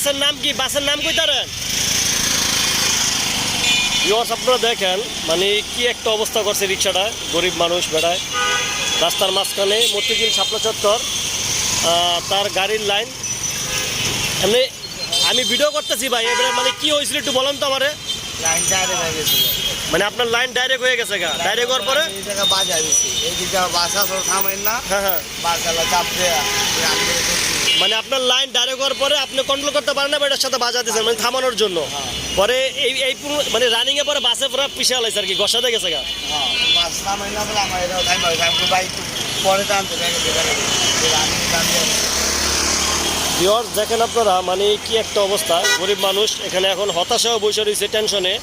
বাসের নাম কি? বাসের নাম কইতারেন? আপনারা দেখেন মানে কি একটা অবস্থা করছে রিক্সাটা, গরিব মানুষ বেড়ায় রাস্তার মাঝখানে মতিঝিল শাপলা চত্বর, তার গাড়ির লাইন। এমনি আমি ভিডিও করতেছি ভাই, এবারে মানে কি হয়েছিল একটু বলেন তো আমারে। লাইন ডাইরেক্ট হয়ে গেছিল, মানে আপনার লাইন ডাইরেক্ট হয়ে গেছে গা? ডাইরেক্ট হওয়ার পরে এই জায়গা বাজা দিছি, এই দিকে বাস আসলে থামেন না, হ্যাঁ হ্যাঁ, বাসগুলো চাপ দেয়া মানে আপনার লাইন ডাইরেক্ট হওয়ার পরে আপনি কন্ট্রোল করতে পারেন না, এটার সাথে বাজা দিয়েছেন মানে থামানোর জন্য। পরে এই এই মানে রানিং এ পরে বাসে পুরো পিছিয়ে আলাইছে আর কি, গসাতে গেছে গা। বাস থামেন না বলে আমার এটাও টাইম হয়েছে, আমি বাইক পরে টানতে ভিউয়ার্স দেখেন আপনারা মানে কি একটা অবস্থা, গরিব মানুষ এখানে এখন হতাশাও বসে রয়েছে টেনশনে,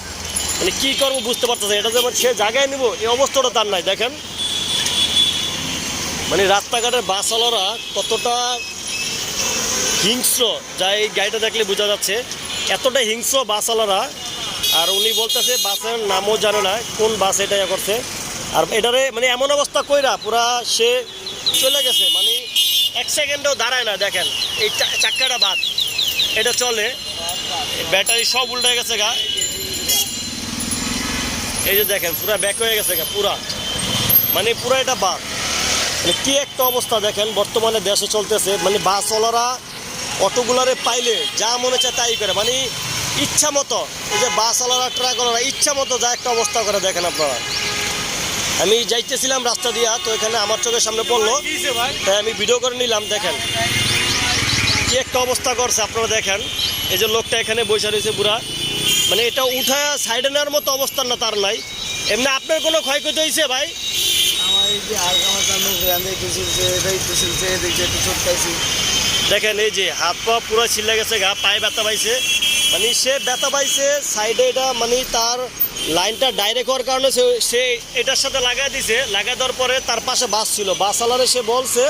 মানে কি করবো বুঝতে পারতেছে। এটা যেমন সে জায়গায় নিব এই অবস্থাটা তার নাই। দেখেন মানে রাস্তাঘাটের বাসওয়ালারা কতটা হিংস্র, যা এই গাড়িটা দেখলে বোঝা যাচ্ছে, এতটা হিংস্র বাসওয়ালারা। আর উনি বলতেছে বাসের নামও জানে না কোন বাস এটা করছে। আর এটারে মানে এমন অবস্থা কইরা পুরা সে চলে গেছে, মানে এক সেকেন্ডও দাঁড়ায় না। দেখেন এই চাক্কাটা বাদ, এটা চলে, ব্যাটারি সব উল্টে গেছে গা। এই যে দেখেন পুরা ব্যাক হয়ে গেছে গা পুরা, মানে পুরা এটা বাদ। মানে কি একটা অবস্থা দেখেন বর্তমানে দেশে চলতেছে। মানে বাসওয়ালারা অটোগুলারে পাইলে যা মনে চায় তাই করে, মানে ইচ্ছা মতো। এই যে বাসওয়ালারা ট্রাকওয়ালারা ইচ্ছা মতো যা একটা অবস্থা করে দেখেন আপনারা। আমি যাইতেছিলাম রাস্তা দিয়া, তো এখানে আমার চোখের সামনে পড়লো, তাই আমি ভিডিও করে নিলাম। দেখেন কি একটা অবস্থা করছে আপনারা দেখেন। এই যে লোকটা এখানে বসে রয়েছে পুরা, মানে এটা উঠায় সাইডে নেওয়ার মতো অবস্থান না তার নাই। এমনি আপনার কোনো ক্ষয়ক্ষতি হয়েছে ভাই? আমার এই যে হালকা মাথা মুখ পিছিলছে, এটাই পিছিলছে, এদিকে একটু চটকাইছি। দেখেন এই যে হাত পা পুরো ছিলে গেছে গা, পায়ে ব্যথা পাইছে, মানে সে ব্যথা পাইছে সাইডে। এটা মানে তার লাইনটা ডাইরেক্ট হওয়ার কারণে সে এটার সাথে লাগাই দিছে। লাগাই দেওয়ার পরে তার পাশে বাস ছিল, বাসওয়ালারে সে বলছে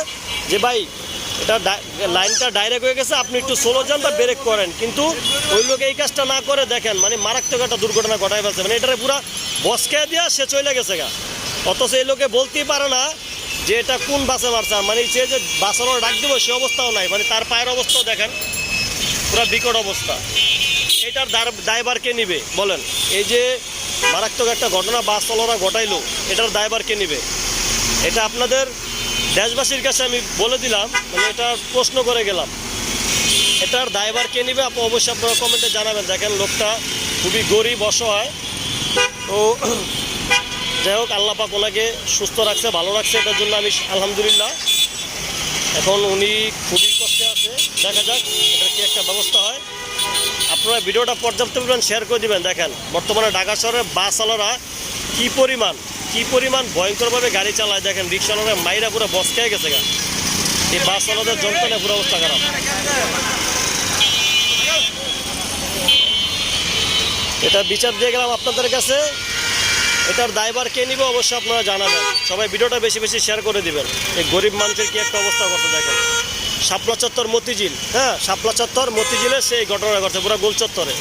যে ভাই এটা লাইনটা ডাইরেক্ট হয়ে গেছে, আপনি একটু স্লো যান বা ব্রেক করেন। কিন্তু ওই লোক এই কাজটা না করে দেখেন মানে মারাত্মক একটা দুর্ঘটনা ঘটাই ফেলছে। মানে এটারে পুরা বসকে দিয়া সে চলে গেছে গা। অথচ এই লোকে বলতেই পারে না যে এটা কোন বাসে মারছে। মানে সে যে বাসওয়ালা ডাক দেবো সে অবস্থাও নাই, মানে তার পায়ের অবস্থাও দেখেন পুরা বিকট অবস্থা। এটার দায়ভার কে নিবে বলেন? এই যে মারাত্মক একটা ঘটনা বাসওয়ালারা ঘটাইলো, এটার দায়ভার কে নিবে? এটা আপনাদের দেশবাসীর কাছে আমি বলে দিলাম, মানে এটা প্রশ্ন করে গেলাম, এটার দায়ভার কে নিবে অবশ্যই আপনারা কমেন্টে জানাবেন। দেখেন লোকটা খুবই গরিব অসহায়, তো যাই হোক আল্লাহ পাক ওনাকে সুস্থ রাখছে, ভালো রাখছে, এটার জন্য আমি আলহামদুলিল্লাহ। এখন উনি খুবই কষ্টে আছে, দেখা যাক এটার কি একটা ব্যবস্থা হয়। আপনারা ভিডিওটা পর্যাপ্ত পরিমাণ শেয়ার করে দিবেন। দেখেন বর্তমানে ঢাকা শহরের বাসওয়ালারা কি পরিমাণ ভয়ঙ্করভাবে গাড়ি চালায়। দেখেন রিক্সাওয়ালারা মাইরা পুরো বসকায় গেছে গা। এই বাসওয়ালাদের যন্ত্রণা পুরো অবস্থা খারাপ। এটা বিচার দিয়ে গেলাম আপনাদের কাছে, এটার দায়ভার কে নিবে অবশ্যই আপনারা জানাবেন। সবাই ভিডিওটা বেশি বেশি শেয়ার করে দিবেন। এই গরিব মানুষের কি একটা অবস্থা করতে দেখেন। শাপলা চত্বর মতিঝিল, হ্যাঁ শাপলা চত্বর মতিঝিলে সেই ঘটনা ঘটছে পুরো গোল চত্বরে।